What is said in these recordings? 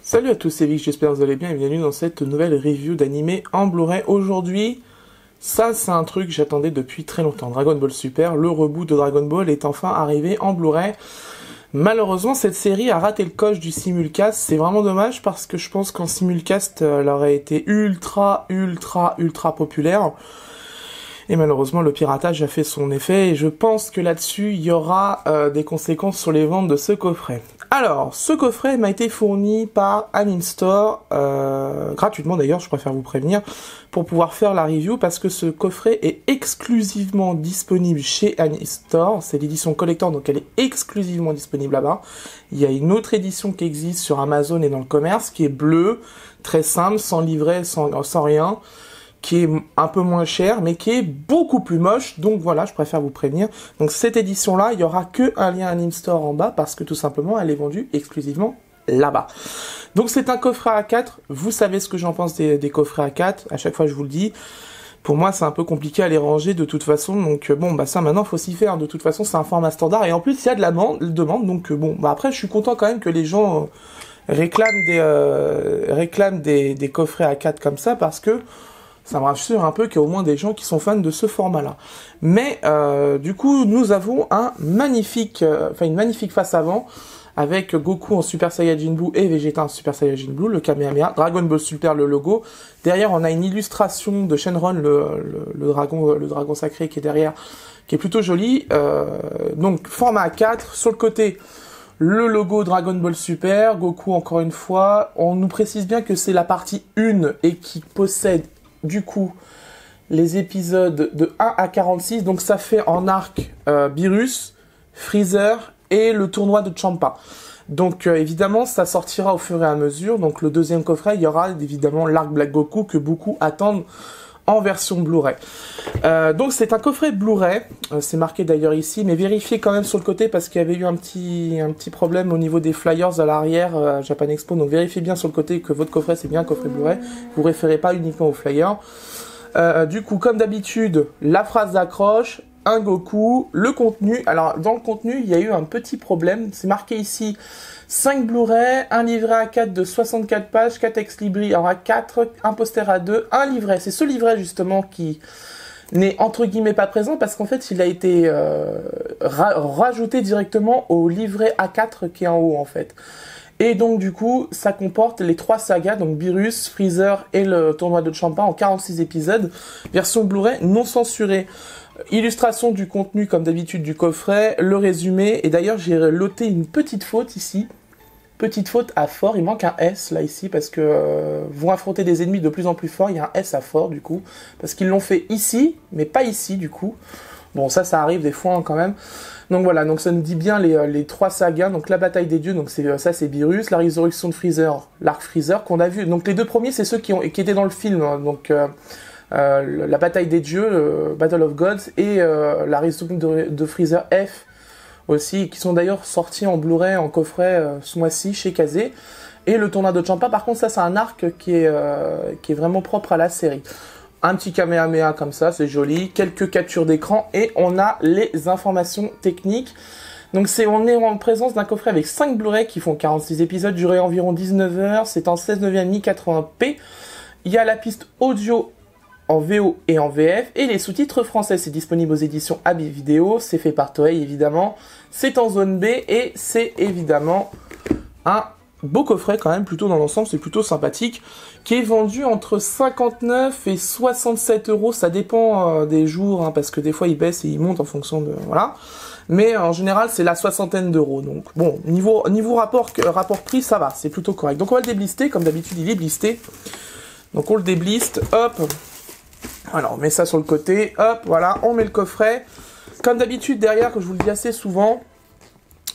Salut à tous, c'est Vic, j'espère que vous allez bien et bienvenue dans cette nouvelle review d'animé en Blu-ray. Aujourd'hui, ça c'est un truc que j'attendais depuis très longtemps. Dragon Ball Super, le reboot de Dragon Ball est enfin arrivé en Blu-ray. Malheureusement, cette série a raté le coche du simulcast. C'est vraiment dommage parce que je pense qu'en simulcast, elle aurait été ultra populaire. Et malheureusement, le piratage a fait son effet et je pense que là-dessus, il y aura des conséquences sur les ventes de ce coffret. Alors, ce coffret m'a été fourni par Anime Store, gratuitement d'ailleurs, je préfère vous prévenir, pour pouvoir faire la review parce que ce coffret est exclusivement disponible chez Anime Store. C'est l'édition collector, donc elle est exclusivement disponible là-bas. Il y a une autre édition qui existe sur Amazon et dans le commerce, qui est bleue, très simple, sans livret, sans rien, qui est un peu moins cher, mais qui est beaucoup plus moche, donc voilà, je préfère vous prévenir. Donc cette édition-là, il y aura que un lien Anime Store en bas, parce que tout simplement, elle est vendue exclusivement là-bas. Donc c'est un coffret A4, vous savez ce que j'en pense des coffrets A4, à chaque fois je vous le dis. Pour moi, c'est un peu compliqué à les ranger de toute façon, donc bon, bah ça maintenant, faut s'y faire. De toute façon, c'est un format standard, et en plus, il y a de la demande, donc bon, bah après, je suis content quand même que les gens réclament des coffrets A4 comme ça, parce que ça me rassure un peu qu'il y a au moins des gens qui sont fans de ce format-là. Mais du coup, nous avons une magnifique face avant avec Goku en Super Saiyajin Blue et Vegeta en Super Saiyajin Blue, le Kamehameha, Dragon Ball Super, le logo. Derrière, on a une illustration de Shenron, le dragon sacré qui est derrière, qui est plutôt joli. Donc format 4, sur le côté, le logo Dragon Ball Super, Goku encore une fois. On nous précise bien que c'est la partie 1 et qui possède du coup les épisodes de 1 à 46, donc ça fait en arc Beerus, Freezer et le tournoi de Champa. Donc évidemment ça sortira au fur et à mesure. Donc le deuxième coffret, il y aura évidemment l'arc Black Goku que beaucoup attendent en version Blu-ray. Donc c'est un coffret Blu-ray, c'est marqué d'ailleurs ici, mais vérifiez quand même sur le côté parce qu'il y avait eu un petit problème au niveau des flyers à l'arrière Japan Expo, donc vérifiez bien sur le côté que votre coffret c'est bien un coffret Blu-ray, vous référez pas uniquement aux flyers. Du coup, comme d'habitude, la phrase d'accroche, un Goku, le contenu. Alors dans le contenu, il y a eu un petit problème, c'est marqué ici 5 Blu-ray, un livret A4 de 64 pages, 4 ex-libris, il y aura 4, un poster A2, un livret. C'est ce livret justement qui n'est entre guillemets pas présent parce qu'en fait il a été rajouté directement au livret A4 qui est en haut en fait. Et donc du coup ça comporte les 3 sagas, donc Beerus, Freezer et le tournoi de Champa en 46 épisodes, version Blu-ray non censurée. Illustration du contenu comme d'habitude du coffret, le résumé, et d'ailleurs j'ai noté une petite faute ici. Petite faute à fort, il manque un S là ici parce que vont affronter des ennemis de plus en plus forts, il y a un S à fort du coup, parce qu'ils l'ont fait ici, mais pas ici du coup. Bon ça arrive des fois hein, quand même. Donc voilà, donc ça nous dit bien les 3 sagas, donc la bataille des dieux, donc ça c'est Beerus, la résurrection de Freezer, l'arc Freezer qu'on a vu. Donc les deux premiers c'est ceux qui étaient dans le film, hein, donc la bataille des dieux, Battle of Gods, et la résurrection de Freezer F, aussi, qui sont d'ailleurs sortis en Blu-ray, en coffret ce mois-ci chez Kazé. Et le tournoi de Champa, par contre, ça c'est un arc qui est vraiment propre à la série. Un petit Kamehameha comme ça, c'est joli, quelques captures d'écran, et on a les informations techniques. Donc on est en présence d'un coffret avec 5 Blu-ray qui font 46 épisodes, durée environ 19 heures, c'est en 16 neuvième 1080p. Il y a la piste audio en VO et en VF, et les sous-titres français, c'est disponible aux éditions Abi Vidéo, c'est fait par Toei évidemment, c'est en zone B, et c'est évidemment un beau coffret quand même, plutôt dans l'ensemble, c'est plutôt sympathique, qui est vendu entre 59 et 67 euros, ça dépend des jours, hein, parce que des fois il baisse et il monte en fonction de... voilà. Mais en général, c'est la soixantaine d'euros. Donc bon, niveau rapport prix, ça va, c'est plutôt correct. Donc on va le déblister, comme d'habitude il est blisté. Donc on le débliste, hop. Alors on met ça sur le côté, hop, voilà, on met le coffret. Comme d'habitude, derrière, que je vous le dis assez souvent,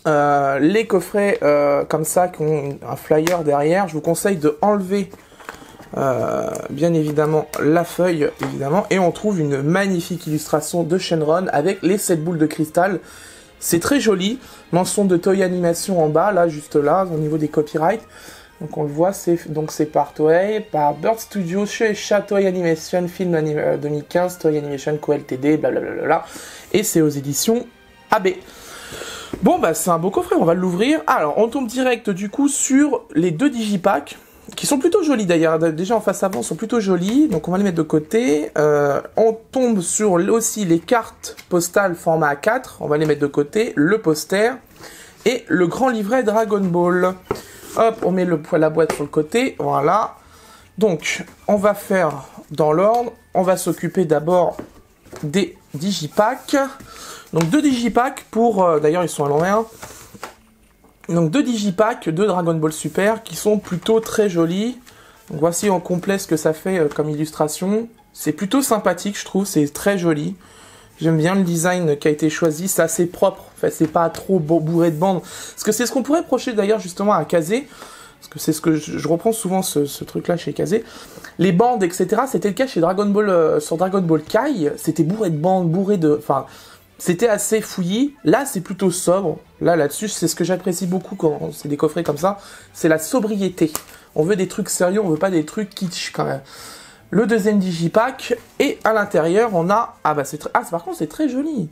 les coffrets comme ça, qui ont un flyer derrière, je vous conseille de enlever bien évidemment la feuille, évidemment, et on trouve une magnifique illustration de Shenron avec les 7 boules de cristal. C'est très joli, mention de Toei Animation en bas, là, juste là, au niveau des copyrights. Donc on le voit, c'est par Toei, par Bird Studio, Shueisha, Toei Animation, Film 2015, Toei Animation Co Ltd, blablabla, et c'est aux éditions AB. Bon, bah c'est un beau coffret, on va l'ouvrir. Alors, on tombe direct du coup sur les 2 digipacks, qui sont plutôt jolis d'ailleurs. Déjà en face avant, sont plutôt jolis, donc on va les mettre de côté. On tombe sur aussi les cartes postales format A4, on va les mettre de côté. Le poster et le grand livret Dragon Ball. Hop, on met la boîte sur le côté, voilà. Donc, on va faire dans l'ordre. On va s'occuper d'abord des digipacks. Donc 2 digipacks pour... d'ailleurs, ils sont à l'envers. Donc 2 digipacks de Dragon Ball Super qui sont plutôt très jolis. Donc voici en complet ce que ça fait comme illustration. C'est plutôt sympathique, je trouve. C'est très joli. J'aime bien le design qui a été choisi. C'est assez propre. Enfin, c'est pas trop bourré de bandes. Parce que c'est ce qu'on pourrait reprocher d'ailleurs justement à Kazé. Parce que c'est ce que je reprends souvent ce truc-là chez Kazé. Les bandes, etc. C'était le cas chez Dragon Ball, sur Dragon Ball Kai. C'était bourré de bandes, bourré de... Enfin, c'était assez fouillis. Là, c'est plutôt sobre. Là-dessus, c'est ce que j'apprécie beaucoup quand c'est des coffrets comme ça. C'est la sobriété. On veut des trucs sérieux, on veut pas des trucs kitsch quand même. Le deuxième digipack. Et à l'intérieur, on a... Ah bah c'est par contre, c'est très joli.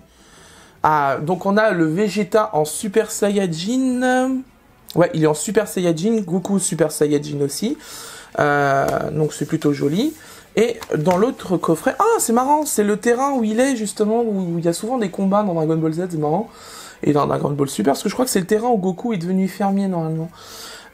Ah, donc on a le Vegeta en Super Saiyajin... Ouais, il est en Super Saiyajin, Goku Super Saiyajin aussi. Donc c'est plutôt joli. Et dans l'autre coffret... Ah, c'est marrant, c'est le terrain où il est, justement, où il y a souvent des combats dans Dragon Ball Z, c'est marrant. Et dans Dragon Ball Super, parce que je crois que c'est le terrain où Goku est devenu fermier, normalement.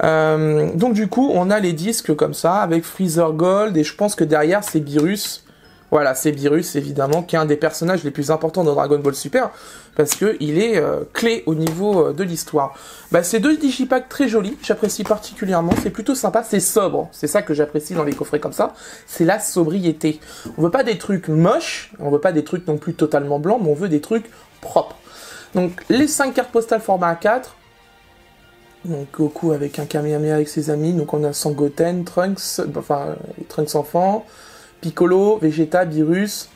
Donc du coup, on a les disques comme ça, avec Freezer Gold, et je pense que derrière, c'est Beerus. Voilà, c'est Beerus, évidemment, qui est un des personnages les plus importants dans Dragon Ball Super, parce qu'il est clé au niveau de l'histoire. Bah, c'est 2 digipacks très jolis, j'apprécie particulièrement, c'est plutôt sympa, c'est sobre, c'est ça que j'apprécie dans les coffrets comme ça, c'est la sobriété. On veut pas des trucs moches, on veut pas des trucs non plus totalement blancs, mais on veut des trucs propres. Donc, les 5 cartes postales format A4, donc Goku avec un Kamehameha avec ses amis, donc on a Sangoten, Trunks, enfin, Trunks enfant, Piccolo, Vegeta, Beerus,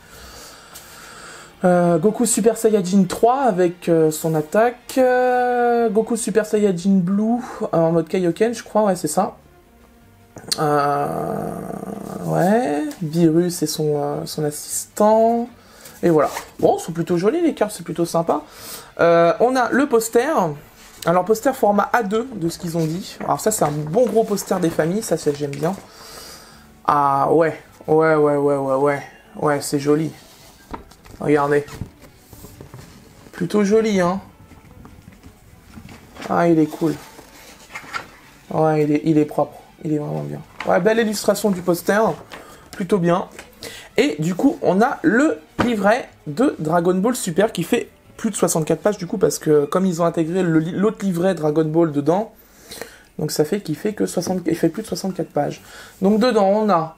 Goku Super Saiyajin 3 avec son attaque, Goku Super Saiyajin Blue en mode Kaioken, je crois, ouais, c'est ça. Ouais, Beerus et son assistant, et voilà. Bon, sont plutôt jolis les cartes, c'est plutôt sympa. On a le poster. Alors, poster format A2 de ce qu'ils ont dit. Alors ça, c'est un bon gros poster des familles, ça j'aime bien. Ah ouais. Ouais, c'est joli. Regardez. Plutôt joli, hein. Ah, il est cool. Ouais, il est propre. Il est vraiment bien. Ouais, belle illustration du poster. Plutôt bien. Et du coup, on a le livret de Dragon Ball Super qui fait plus de 64 pages du coup, parce que comme ils ont intégré l'autre livret Dragon Ball dedans, donc ça fait qu'il fait que il fait plus de 64 pages. Donc dedans, on a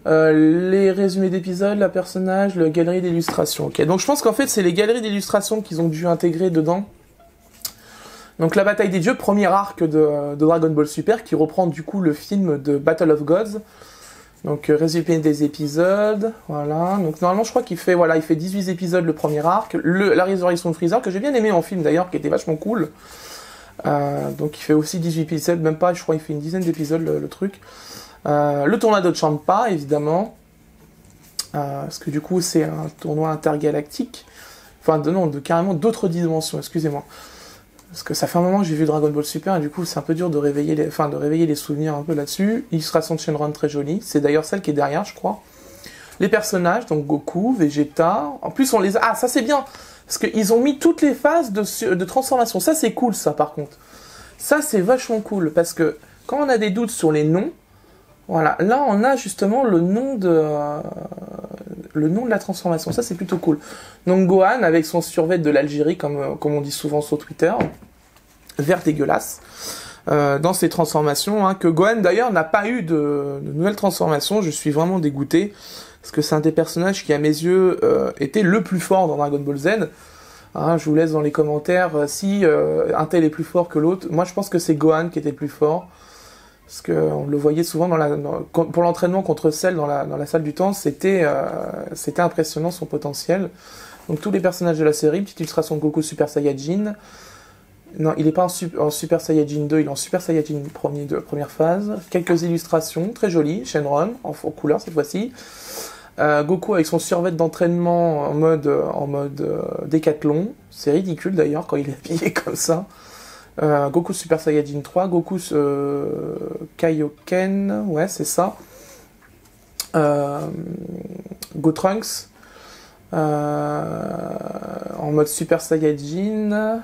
les résumés d'épisodes, la personnage, la galerie d'illustrations. Ok, donc je pense qu'en fait c'est les galeries d'illustrations qu'ils ont dû intégrer dedans. Donc la bataille des dieux, premier arc de Dragon Ball Super, qui reprend du coup le film de Battle of Gods. Donc résumé des épisodes, voilà. Donc normalement je crois qu'il fait, voilà, il fait 18 épisodes le premier arc, la résurrection de Freezer, que j'ai bien aimé en film d'ailleurs, qui était vachement cool. Donc il fait aussi 18 épisodes, même pas, je crois qu'il fait une dizaine d'épisodes le truc. Le tournoi de Champa, évidemment, parce que du coup c'est un tournoi intergalactique, enfin carrément d'autres dimensions, excusez-moi, parce que ça fait un moment que j'ai vu Dragon Ball Super et du coup c'est un peu dur de réveiller les souvenirs un peu là-dessus. Illustration de Shenron très jolie, c'est d'ailleurs celle qui est derrière, je crois. Les personnages, donc Goku, Vegeta, en plus on les a... Ah, ça c'est bien, parce qu'ils ont mis toutes les phases de transformation, ça c'est cool ça par contre. Ça c'est vachement cool, parce que quand on a des doutes sur les noms, voilà, là on a justement le nom de la transformation, ça c'est plutôt cool. Donc Gohan avec son survêt de l'Algérie, comme on dit souvent sur Twitter, vert dégueulasse, dans ses transformations, hein, que Gohan d'ailleurs n'a pas eu de nouvelles transformations, je suis vraiment dégoûté, parce que c'est un des personnages qui à mes yeux était le plus fort dans Dragon Ball Z. Hein, je vous laisse dans les commentaires si un tel est plus fort que l'autre. Moi je pense que c'est Gohan qui était le plus fort. Parce qu'on le voyait souvent pour l'entraînement contre Cell dans la salle du temps, c'était impressionnant son potentiel. Donc tous les personnages de la série, petite illustration de Goku Super Saiyajin. Non, il n'est pas en Super Saiyajin 2, il est en Super Saiyajin première phase. Quelques illustrations, très jolies, Shenron, en couleur cette fois-ci. Goku avec son survêt d'entraînement en mode décathlon. C'est ridicule d'ailleurs quand il est habillé comme ça. Goku Super Saiyajin 3, Goku Kaioken, ouais c'est ça. Gotrunks en mode Super Saiyajin.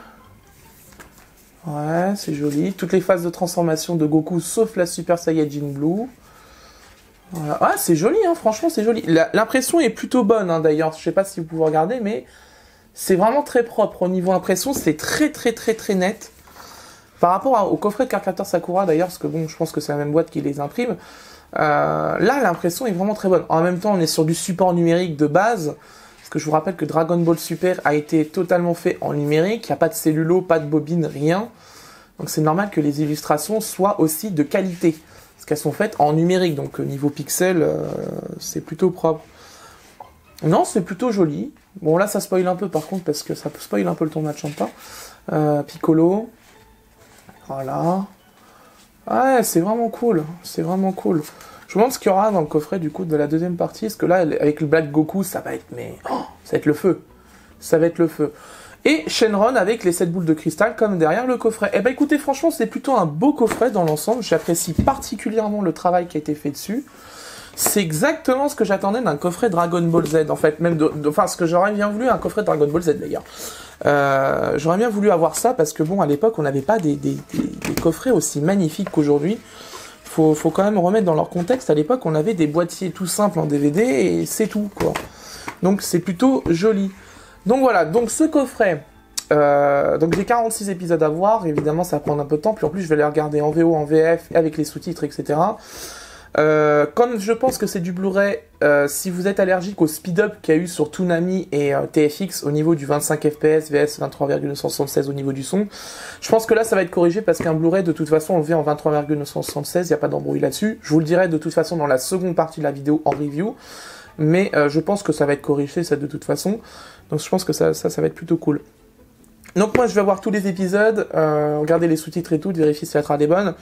Ouais, c'est joli. Toutes les phases de transformation de Goku sauf la Super Saiyajin Blue. Voilà. Ah, c'est joli, hein, franchement, c'est joli. L'impression est plutôt bonne, hein, d'ailleurs. Je sais pas si vous pouvez regarder, mais c'est vraiment très propre. Au niveau impression, c'est très net. Par rapport au coffret de Cardcaptor Sakura, d'ailleurs, parce que bon, je pense que c'est la même boîte qui les imprime. Là, l'impression est vraiment très bonne. En même temps, on est sur du support numérique de base. Parce que je vous rappelle que Dragon Ball Super a été totalement fait en numérique. Il n'y a pas de cellulo, pas de bobine, rien. Donc c'est normal que les illustrations soient aussi de qualité. Parce qu'elles sont faites en numérique. Donc niveau pixel, c'est plutôt propre. Non, c'est plutôt joli. Bon, là, ça spoil un peu par contre, parce que ça spoil un peu le tournoi de Champa. Piccolo. Voilà. Ouais, c'est vraiment cool. C'est vraiment cool. Je me demande ce qu'il y aura dans le coffret du coup de la deuxième partie, parce que là, avec le Black Goku, ça va être ça va être le feu. Ça va être le feu. Et Shenron avec les 7 boules de cristal comme derrière le coffret. Eh ben écoutez, franchement, c'est plutôt un beau coffret dans l'ensemble. J'apprécie particulièrement le travail qui a été fait dessus. C'est exactement ce que j'attendais d'un coffret Dragon Ball Z, en fait, même enfin, ce que j'aurais bien voulu, un coffret Dragon Ball Z d'ailleurs. J'aurais bien voulu avoir ça, parce que bon, à l'époque, on n'avait pas des coffrets aussi magnifiques qu'aujourd'hui. Faut quand même remettre dans leur contexte. À l'époque, on avait des boîtiers tout simples en DVD et c'est tout, quoi. Donc c'est plutôt joli. Donc voilà, donc ce coffret, donc j'ai 46 épisodes à voir, évidemment ça va prendre un peu de temps, puis en plus je vais les regarder en VO, en VF, avec les sous-titres, etc. Comme je pense que c'est du Blu-ray, si vous êtes allergique au speed-up qu'il y a eu sur Toonami et TFX au niveau du 25 fps, VS 23,976 au niveau du son, je pense que là ça va être corrigé parce qu'un Blu-ray de toute façon on le fait en 23,976, il n'y a pas d'embrouille là-dessus. Je vous le dirai de toute façon dans la seconde partie de la vidéo en review, mais je pense que ça va être corrigé ça de toute façon, donc je pense que ça va être plutôt cool. Donc moi je vais voir tous les épisodes, regarder les sous-titres et tout, vérifier si la trad est bonne.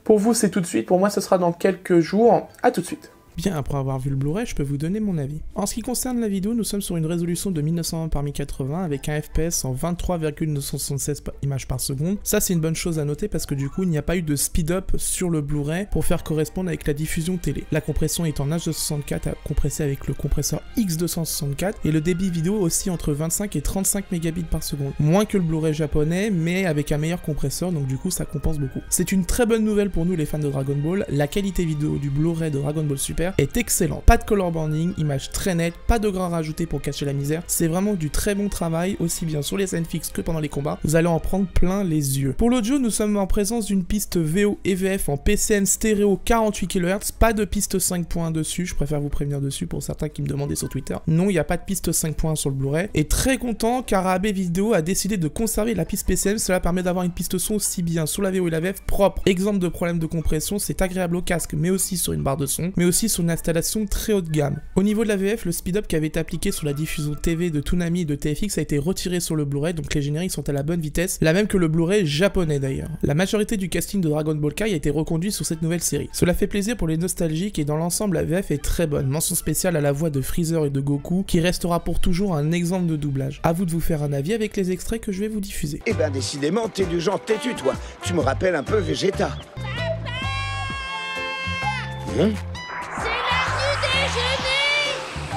Pour vous, c'est tout de suite. Pour moi, ce sera dans quelques jours. À tout de suite. Bien, après avoir vu le Blu-ray, je peux vous donner mon avis. En ce qui concerne la vidéo, nous sommes sur une résolution de 1920 par 1080 avec un FPS en 23,976 images par seconde. Ça, c'est une bonne chose à noter parce que du coup, il n'y a pas eu de speed-up sur le Blu-ray pour faire correspondre avec la diffusion télé. La compression est en H264 à compresser avec le compresseur X264 et le débit vidéo aussi entre 25 et 35 mégabits par seconde. Moins que le Blu-ray japonais, mais avec un meilleur compresseur, donc du coup, ça compense beaucoup. C'est une très bonne nouvelle pour nous les fans de Dragon Ball. La qualité vidéo du Blu-ray de Dragon Ball Super est excellent. Pas de color banding, image très nette, pas de grains rajoutés pour cacher la misère. C'est vraiment du très bon travail, aussi bien sur les scènes fixes que pendant les combats. Vous allez en prendre plein les yeux. Pour l'audio, nous sommes en présence d'une piste VO et VF en PCM stéréo 48 kHz. Pas de piste 5.1 dessus, je préfère vous prévenir dessus pour certains qui me demandaient sur Twitter. Non, il n'y a pas de piste 5.1 sur le Blu-ray. Et très content car AB Vidéo a décidé de conserver la piste PCM. Cela permet d'avoir une piste son aussi bien sur la VO et la VF propre. Exemple de problème de compression, c'est agréable au casque, mais aussi sur une barre de son, mais aussi sur une installation très haut de gamme. Au niveau de la VF, le speed-up qui avait été appliqué sur la diffusion TV de Toonami et de TFX a été retiré sur le Blu-ray, donc les génériques sont à la bonne vitesse, la même que le Blu-ray japonais d'ailleurs. La majorité du casting de Dragon Ball Kai a été reconduit sur cette nouvelle série. Cela fait plaisir pour les nostalgiques et dans l'ensemble la VF est très bonne. Mention spéciale à la voix de Freezer et de Goku qui restera pour toujours un exemple de doublage. À vous de vous faire un avis avec les extraits que je vais vous diffuser. Eh ben décidément, t'es du genre têtu toi. Tu me rappelles un peu Vegeta.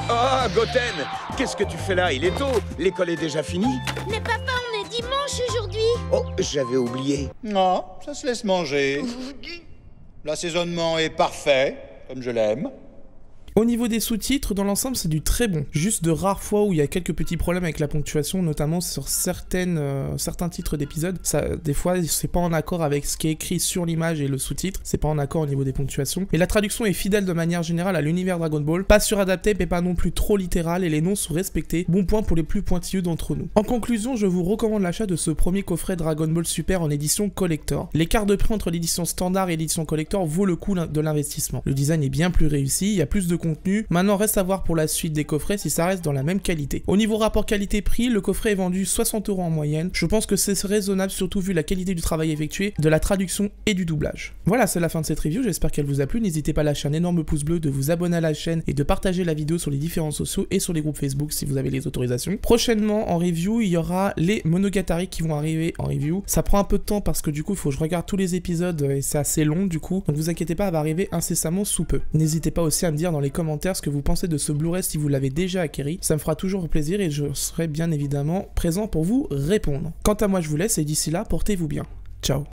Oh, Goten, qu'est-ce que tu fais là? Il est tôt. L'école est déjà finie? Mais papa, on est dimanche aujourd'hui. Oh, j'avais oublié. Non, ça se laisse manger. L'assaisonnement est parfait, comme je l'aime. Au niveau des sous-titres, dans l'ensemble, c'est du très bon. Juste de rares fois où il y a quelques petits problèmes avec la ponctuation, notamment sur certains titres d'épisodes. Des fois, c'est pas en accord avec ce qui est écrit sur l'image et le sous-titre. C'est pas en accord au niveau des ponctuations. Et la traduction est fidèle de manière générale à l'univers Dragon Ball. Pas suradapté, mais pas non plus trop littéral, et les noms sont respectés. Bon point pour les plus pointilleux d'entre nous. En conclusion, je vous recommande l'achat de ce premier coffret Dragon Ball Super en édition collector. L'écart de prix entre l'édition standard et l'édition collector vaut le coup de l'investissement. Le design est bien plus réussi, il y a plus de contenu. Maintenant reste à voir pour la suite des coffrets si ça reste dans la même qualité. Au niveau rapport qualité-prix, le coffret est vendu 60 € en moyenne. Je pense que c'est raisonnable, surtout vu la qualité du travail effectué, de la traduction et du doublage. Voilà, c'est la fin de cette review, j'espère qu'elle vous a plu. N'hésitez pas à lâcher un énorme pouce bleu, de vous abonner à la chaîne et de partager la vidéo sur les différents sociaux et sur les groupes Facebook si vous avez les autorisations. Prochainement en review, il y aura les Monogatari qui vont arriver en review. Ça prend un peu de temps parce que du coup il faut que je regarde tous les épisodes et c'est assez long du coup. Donc vous inquiétez pas, elle va arriver incessamment sous peu. N'hésitez pas aussi à me dire dans les commentaires ce que vous pensez de ce Blu-ray si vous l'avez déjà acquéri. Ça me fera toujours plaisir et je serai bien évidemment présent pour vous répondre. Quant à moi je vous laisse et d'ici là portez-vous bien. Ciao.